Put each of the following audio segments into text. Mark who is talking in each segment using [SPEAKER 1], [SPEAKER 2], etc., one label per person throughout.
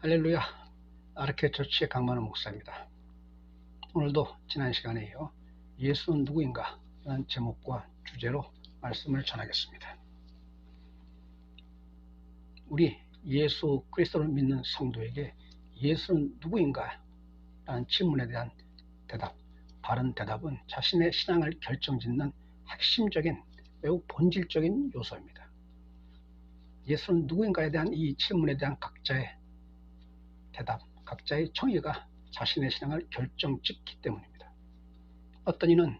[SPEAKER 1] 할렐루야. 아르케처치의 강만우 목사입니다. 오늘도 지난 시간에 이어 예수는 누구인가? 라는 제목과 주제로 말씀을 전하겠습니다. 우리 예수 그리스도를 믿는 성도에게 예수는 누구인가? 라는 질문에 대한 대답, 바른 대답은 자신의 신앙을 결정짓는 핵심적인 매우 본질적인 요소입니다. 예수는 누구인가에 대한 이 질문에 대한 각자의 대답, 각자의 정의가 자신의 신앙을 결정짓기 때문입니다. 어떤 이는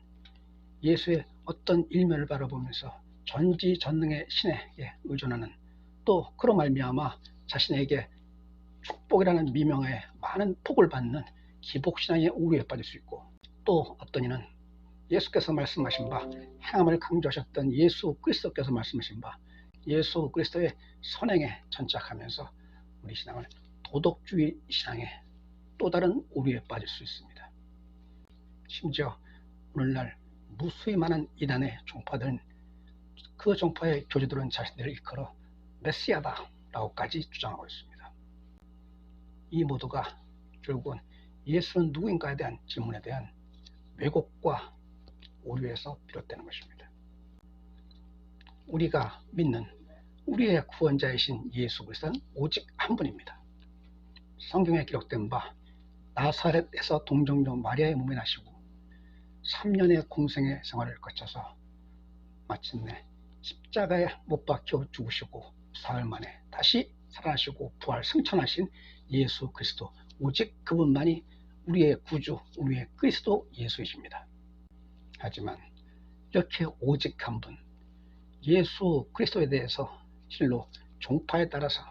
[SPEAKER 1] 예수의 어떤 일면을 바라보면서 전지전능의 신에게 의존하는, 또 그로 말미암아 자신에게 축복이라는 미명에 많은 복을 받는 기복신앙의 오류에 빠질 수 있고, 또 어떤 이는 예수께서 말씀하신 바, 행함을 강조하셨던 예수 그리스도께서 말씀하신 바 예수 그리스도의 선행에 전착하면서 우리 신앙을 도덕주의 신앙의 또 다른 오류에 빠질 수 있습니다. 심지어 오늘날 무수히 많은 이단의 종파들은, 그 종파의 교주들은 자신들을 일컬어 메시아다 라고까지 주장하고 있습니다. 이 모두가 결국은 예수는 누구인가에 대한 질문에 대한 왜곡과 오류에서 비롯되는 것입니다. 우리가 믿는 우리의 구원자이신 예수 그리스도는 오직 한 분입니다. 성경에 기록된 바 나사렛에서 동정녀 마리아의 몸에 나시고 3년의 공생의 생활을 거쳐서 마침내 십자가에 못 박혀 죽으시고 사흘 만에 다시 살아나시고 부활 승천하신 예수 그리스도, 오직 그분만이 우리의 구주, 우리의 그리스도 예수이십니다. 하지만 이렇게 오직 한 분, 예수 그리스도에 대해서 실로 종파에 따라서,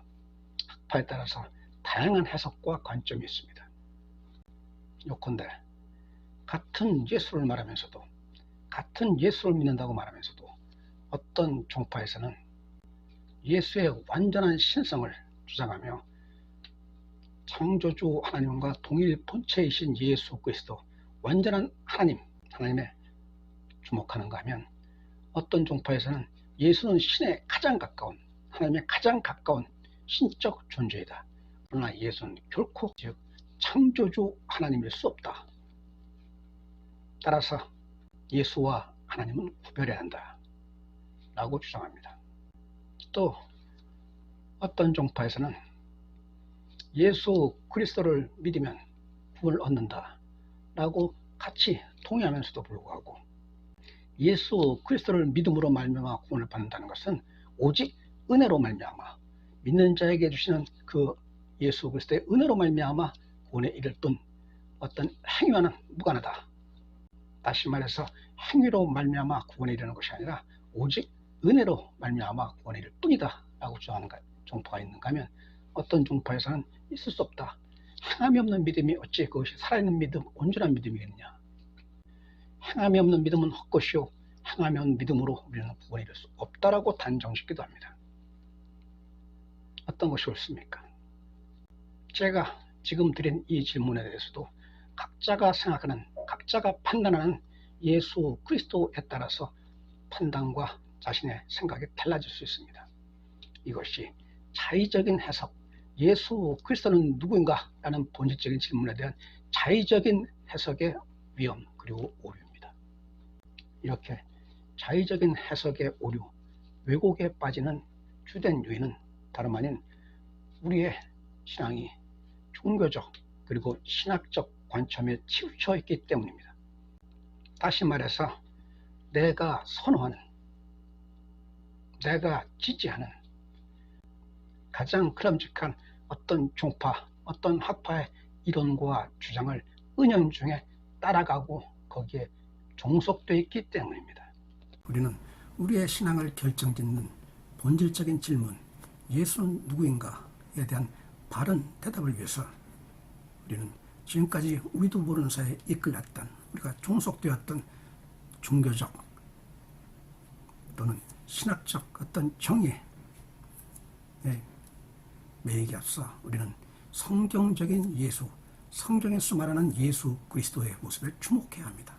[SPEAKER 1] 학파에 따라서 다양한 해석과 관점이 있습니다. 요컨대 같은 예수를 말하면서도, 같은 예수를 믿는다고 말하면서도 어떤 종파에서는 예수의 완전한 신성을 주장하며 창조주 하나님과 동일 본체이신 예수 그리스도, 완전한 하나님에 주목하는가 하면, 어떤 종파에서는 예수는 신에 가장 가까운, 하나님의 가장 가까운 신적 존재이다. 그러나 예수는 결코 즉 창조주 하나님일 수 없다. 따라서 예수와 하나님은 구별해야 한다 라고 주장합니다. 또 어떤 종파에서는 예수 그리스도를 믿으면 구원을 얻는다 라고 같이 동의하면서도 불구하고, 예수 그리스도를 믿음으로 말미암아 구원을 받는다는 것은 오직 은혜로 말미암아, 믿는 자에게 주시는 그 예수 그리스도의 은혜로 말미암아 구원에 이를 뿐 어떤 행위와는 무관하다. 다시 말해서 행위로 말미암아 구원에 이르는 것이 아니라 오직 은혜로 말미암아 구원에 이를 뿐이다 라고 주장하는 종파가 있는가 하면, 어떤 종파에서는 있을 수 없다. 행함이 없는 믿음이 어찌 그것이 살아있는 믿음, 온전한 믿음이겠느냐. 행함이 없는 믿음은 헛것이요 행함이 없는 믿음으로 우리는 구원에 이를 수 없다라고 단정짓기도 합니다. 어떤 것이 옳습니까? 제가 지금 드린 이 질문에 대해서도 각자가 생각하는, 각자가 판단하는 예수 그리스도에 따라서 판단과 자신의 생각이 달라질 수 있습니다. 이것이 자의적인 해석, 예수 그리스도는 누구인가? 라는 본질적인 질문에 대한 자의적인 해석의 위험, 그리고 오류입니다. 이렇게 자의적인 해석의 오류, 왜곡에 빠지는 주된 요인은 다름 아닌 우리의 신앙이 종교적 그리고 신학적 관점에 치우쳐 있기 때문입니다. 다시 말해서 내가 선호하는, 내가 지지하는 가장 그럼직한 어떤 종파, 어떤 학파의 이론과 주장을 은연중에 따라가고 거기에 종속되어 있기 때문입니다. 우리는 우리의 신앙을 결정짓는 본질적인 질문, 예수는 누구인가에 대한 바른 대답을 위해서 우리는 지금까지 우리도 모르는 사이에 이끌렸던, 우리가 종속되었던 종교적 또는 신학적 어떤 정의에 매이기 앞서 우리는 성경적인 예수, 성경에서 말하는 예수 그리스도의 모습에 주목해야 합니다.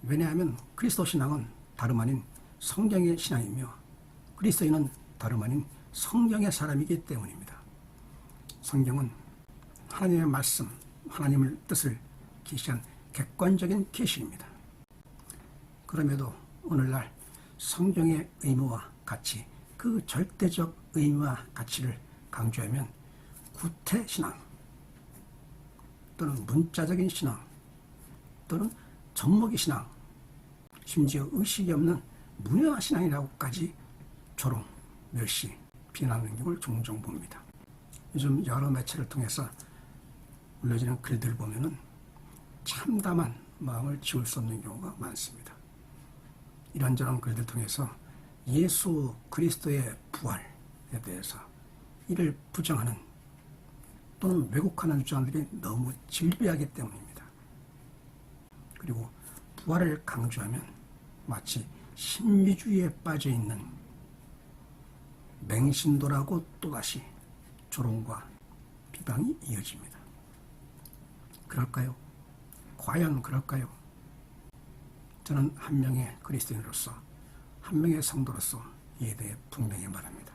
[SPEAKER 1] 왜냐하면 그리스도 신앙은 다름 아닌 성경의 신앙이며, 그리스도인은 다름 아닌 성경의 사람이기 때문입니다. 성경은 하나님의 말씀, 하나님의 뜻을 계시한 객관적인 계시입니다. 그럼에도 오늘날 성경의 의무와 가치, 그 절대적 의무와 가치를 강조하면 구태신앙 또는 문자적인 신앙 또는 젖먹이 신앙, 심지어 의식이 없는 문화신앙이라고까지 조롱, 멸시, 비난하는 경우를 종종 봅니다. 요즘 여러 매체를 통해서 올려지는 글들을 보면은 참담한 마음을 지울 수 없는 경우가 많습니다. 이런저런 글들 통해서 예수 그리스도의 부활에 대해서 이를 부정하는 또는 왜곡하는 주장들이 너무 질비하기 때문입니다. 그리고 부활을 강조하면 마치 신비주의에 빠져있는 맹신도라고 또다시 조롱과 비방이 이어집니다. 그럴까요? 과연 그럴까요? 저는 한 명의 그리스도인으로서, 한 명의 성도로서 이에 대해 분명히 말합니다.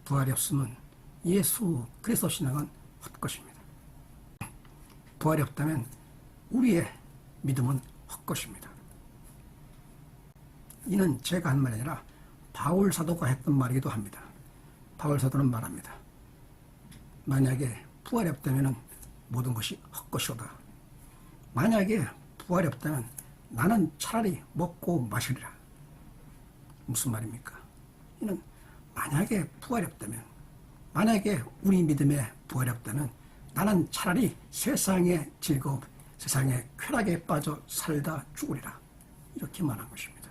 [SPEAKER 1] 부활이 없으면 예수 그리스도 신앙은 헛것입니다. 부활이 없다면 우리의 믿음은 헛것입니다. 이는 제가 한 말이 아니라 바울 사도가 했던 말이기도 합니다. 바울 사도는 말합니다. 만약에 부활이 없다면 모든 것이 헛것이로다. 만약에 부활이 없다면 나는 차라리 먹고 마시리라. 무슨 말입니까? 이는 만약에 부활이 없다면, 만약에 우리 믿음에 부활이 없다면 나는 차라리 세상의 즐거움, 세상의 쾌락에 빠져 살다 죽으리라. 이렇게 말한 것입니다.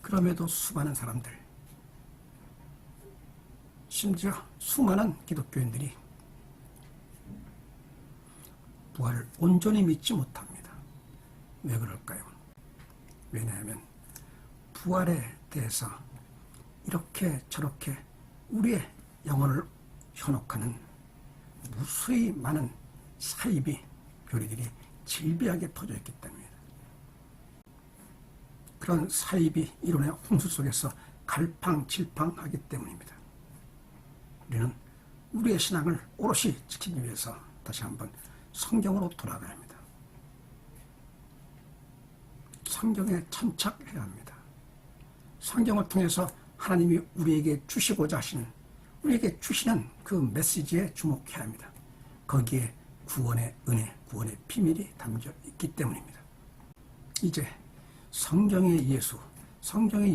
[SPEAKER 1] 그럼에도 수많은 사람들, 심지어 수많은 기독교인들이 부활을 온전히 믿지 못합니다. 왜 그럴까요? 왜냐하면 부활에 대해서 이렇게 저렇게 우리의 영혼을 현혹하는 무수히 많은 사이비 교리들이 질비하게 퍼져 있기 때문입니다. 그런 사이비 이론의 홍수 속에서 갈팡질팡하기 때문입니다. 우리는 우리의 신앙을 오롯이 지키기 위해서 다시 한번 성경으로 돌아가야 합니다. 성경에 천착해야 합니다. 성경을 통해서 하나님이 우리에게 주시고자 하시는, 우리에게 주시는 그 메시지에 주목해야 합니다. 거기에 구원의 은혜, 구원의 비밀이 담겨 있기 때문입니다. 이제 성경의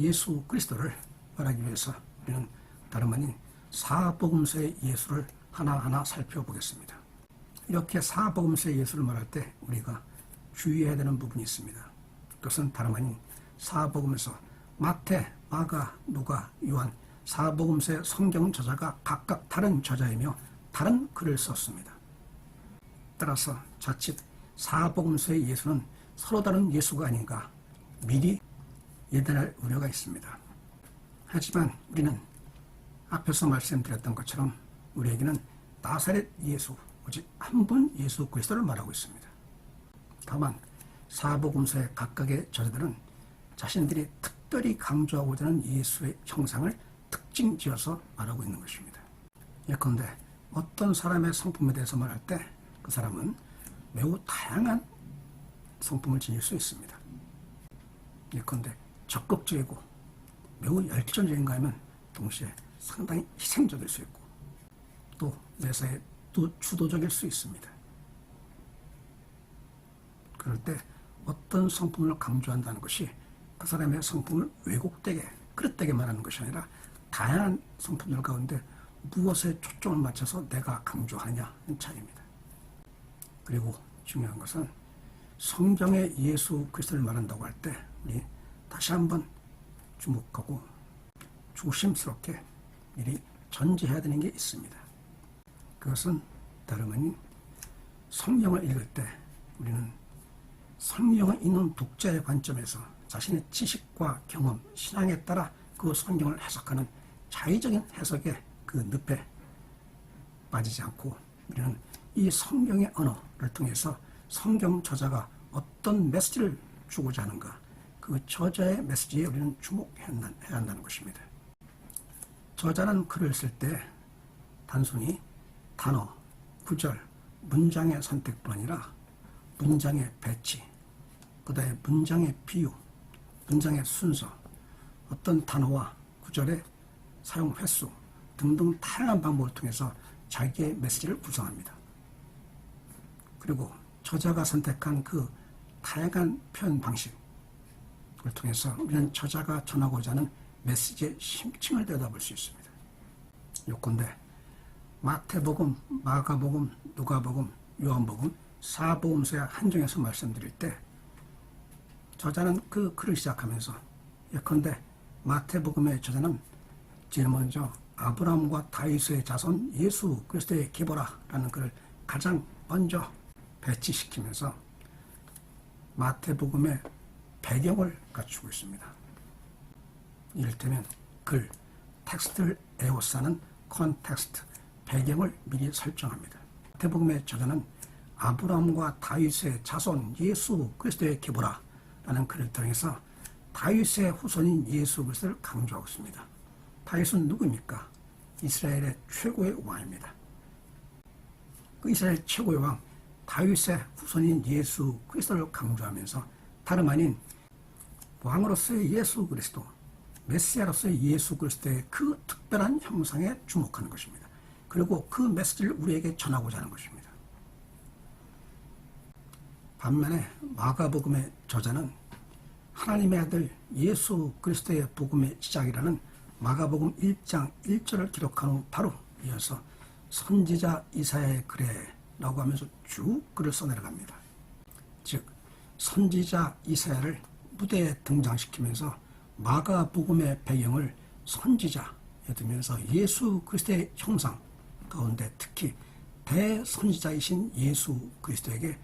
[SPEAKER 1] 예수 그리스도를 말하기 위해서 우리는 다름 아닌 사복음서의 예수를 하나하나 살펴보겠습니다. 이렇게 사복음서의 예수를 말할 때 우리가 주의해야 되는 부분이 있습니다. 그것은 다름 아닌 사복음서, 마태, 마가, 누가, 요한 사복음서의 성경 저자가 각각 다른 저자이며 다른 글을 썼습니다. 따라서 자칫 사복음서의 예수는 서로 다른 예수가 아닌가 미리 예단할 우려가 있습니다. 하지만 우리는 앞에서 말씀드렸던 것처럼 우리에게는 나사렛 예수, 오직 한 분 예수 그리스도를 말하고 있습니다. 다만 사복음서의 각각의 저자들은 자신들이 특별히 강조하고자 하는 예수의 형상을 특징 지어서 말하고 있는 것입니다. 예컨대 어떤 사람의 성품에 대해서 말할 때 그 사람은 매우 다양한 성품을 지닐 수 있습니다. 예컨대 적극적이고 매우 열정적인가 하면 동시에 상당히 희생적일 수 있고 또 매사에 또 주도적일 수 있습니다. 그럴 때 어떤 성품을 강조한다는 것이 그 사람의 성품을 왜곡되게, 그릇되게 말하는 것이 아니라 다양한 성품들 가운데 무엇에 초점을 맞춰서 내가 강조하느냐는 차이입니다. 그리고 중요한 것은 성경의 예수 그리스도를 말한다고 할 때 우리 다시 한번 주목하고 조심스럽게 미리 전제해야 되는 게 있습니다. 그것은 다름 아닌 성경을 읽을 때 우리는 성경을 읽는 독자의 관점에서 자신의 지식과 경험, 신앙에 따라 그 성경을 해석하는 자의적인 해석의 그 늪에 빠지지 않고 우리는 이 성경의 언어를 통해서 성경 저자가 어떤 메시지를 주고자 하는가, 그 저자의 메시지에 우리는 주목해야 한다는 것입니다. 저자는 글을 쓸 때 단순히 단어, 구절, 문장의 선택뿐 아니라 문장의 배치, 그다음에 문장의 비유, 문장의 순서, 어떤 단어와 구절의 사용 횟수 등등 다양한 방법을 통해서 자기의 메시지를 구성합니다. 그리고 저자가 선택한 그 다양한 표현 방식을 통해서 우리는 저자가 전하고자 하는 메시지의 심층을 들여다볼 수 있습니다. 요컨대 마태복음, 마가복음, 누가복음, 요한복음, 사복음서에 한정해서 말씀드릴 때 저자는 그 글을 시작하면서 예컨대 마태복음의 저자는 제일 먼저 아브라함과 다윗의 자손 예수 그리스도의 계보라라는 글을 가장 먼저 배치시키면서 마태복음의 배경을 갖추고 있습니다. 이를테면 글, 텍스트를 에워싸는 컨텍스트, 배경을 미리 설정합니다. 마태복음의 저자는 아브라함과 다윗의 자손 예수 그리스도의 계보라라는 글을 통해서 다윗의 후손인 예수 그리스도를 강조하고 있습니다. 다윗은 누구입니까? 이스라엘의 최고의 왕입니다. 그 이스라엘 최고의 왕 다윗의 후손인 예수 그리스도를 강조하면서 다름 아닌 왕으로서의 예수 그리스도, 메시아로서의 예수 그리스도의 그 특별한 형상에 주목하는 것입니다. 그리고 그 메시지를 우리에게 전하고자 하는 것입니다. 반면에 마가복음의 저자는 하나님의 아들 예수 그리스도의 복음의 시작이라는 마가복음 1장 1절을 기록한 후 바로 이어서 선지자 이사야의 글에 라고 하면서 쭉 글을 써내려갑니다. 즉 선지자 이사야를 무대에 등장시키면서 마가복음의 배경을 선지자에 두면서 예수 그리스도의 형상 가운데 특히 대선지자이신 예수 그리스도에게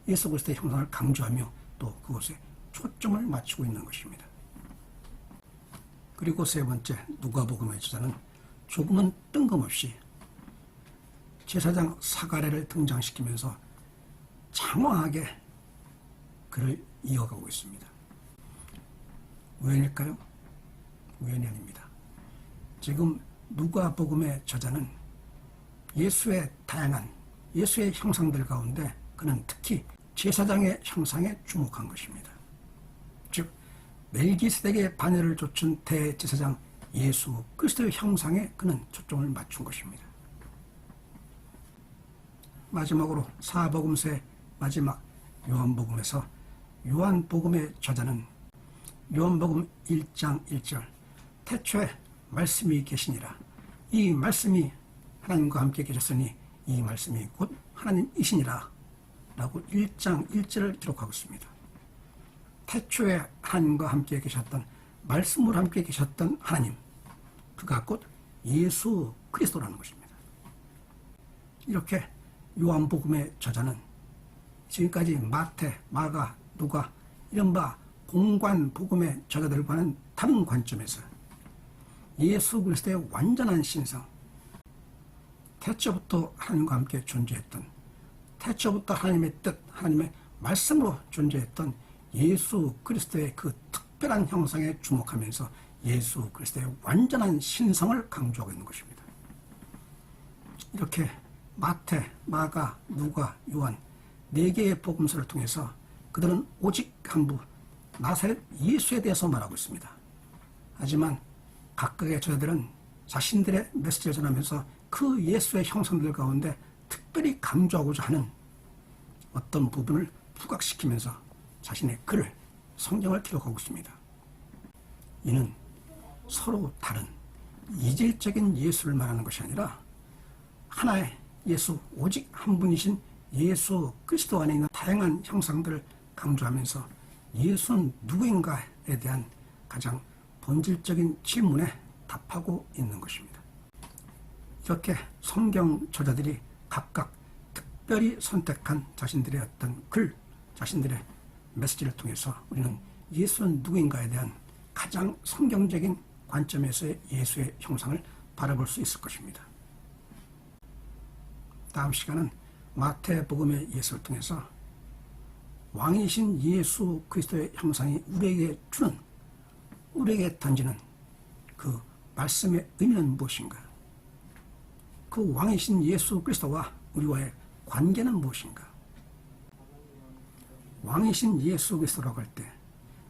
[SPEAKER 1] 예수 그리스도의 형상을 강조하며 또 그것에 초점을 맞추고 있는 것입니다. 그리고 세 번째 누가복음의 저자는 조금은 뜬금없이 제사장 사가랴를 등장시키면서 장황하게 글을 이어가고 있습니다. 우연일까요? 우연이 아닙니다. 지금 누가복음의 저자는 예수의 다양한 예수의 형상들 가운데 그는 특히 제사장의 형상에 주목한 것입니다. 즉 멜기세덱의 반열을 좇은 대제사장 예수 그리스도의 형상에 그는 초점을 맞춘 것입니다. 마지막으로 사복음서의 마지막 요한복음에서 요한복음의 저자는 요한복음 1장 1절 태초에 말씀이 계시니라 이 말씀이 하나님과 함께 계셨으니 이 말씀이 곧 하나님이시니라 라고 1장 1절을 기록하고 있습니다. 태초에 하나님과 함께 계셨던 말씀으로 함께 계셨던 하나님 그가 곧 예수 그리스도라는 것입니다. 이렇게 요한복음의 저자는 지금까지 마태, 마가, 누가 이른바 공관복음의 저자들과는 다른 관점에서 예수 그리스도의 완전한 신성, 태초부터 하나님과 함께 존재했던 태초부터 하나님의 뜻, 하나님의 말씀으로 존재했던 예수 그리스도의 그 특별한 형상에 주목하면서 예수 그리스도의 완전한 신성을 강조하고 있는 것입니다. 이렇게 마태, 마가, 누가, 요한 4개의 복음서를 통해서 그들은 오직 한부 나사렛 예수에 대해서 말하고 있습니다. 하지만 각각의 저자들은 자신들의 메시지를 전하면서 그 예수의 형상들 가운데 특별히 강조하고자 하는 어떤 부분을 부각시키면서 자신의 글을, 성경을 기록하고 있습니다. 이는 서로 다른 이질적인 예수를 말하는 것이 아니라 하나의 예수, 오직 한 분이신 예수 그리스도 안에 있는 다양한 형상들을 강조하면서 예수는 누구인가에 대한 가장 본질적인 질문에 답하고 있는 것입니다. 이렇게 성경 저자들이 각각 특별히 선택한 자신들의 어떤 글, 자신들의 메시지를 통해서 우리는 예수는 누구인가에 대한 가장 성경적인 관점에서의 예수의 형상을 바라볼 수 있을 것입니다. 다음 시간은 마태복음의 예수를 통해서 왕이신 예수 그리스도의 형상이 우리에게 주는, 우리에게 던지는 그 말씀의 의미는 무엇인가? 그 왕이신 예수 그리스도와 우리와의 관계는 무엇인가? 왕이신 예수 그리스도라고 할 때,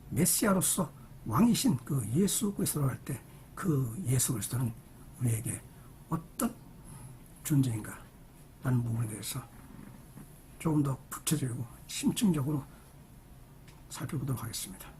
[SPEAKER 1] 메시아로서 왕이신 그 예수 그리스도라고 할 때, 그 예수 그리스도는 우리에게 어떤 존재인가? 라는 부분에 대해서 조금 더 구체적이고 심층적으로 살펴보도록 하겠습니다.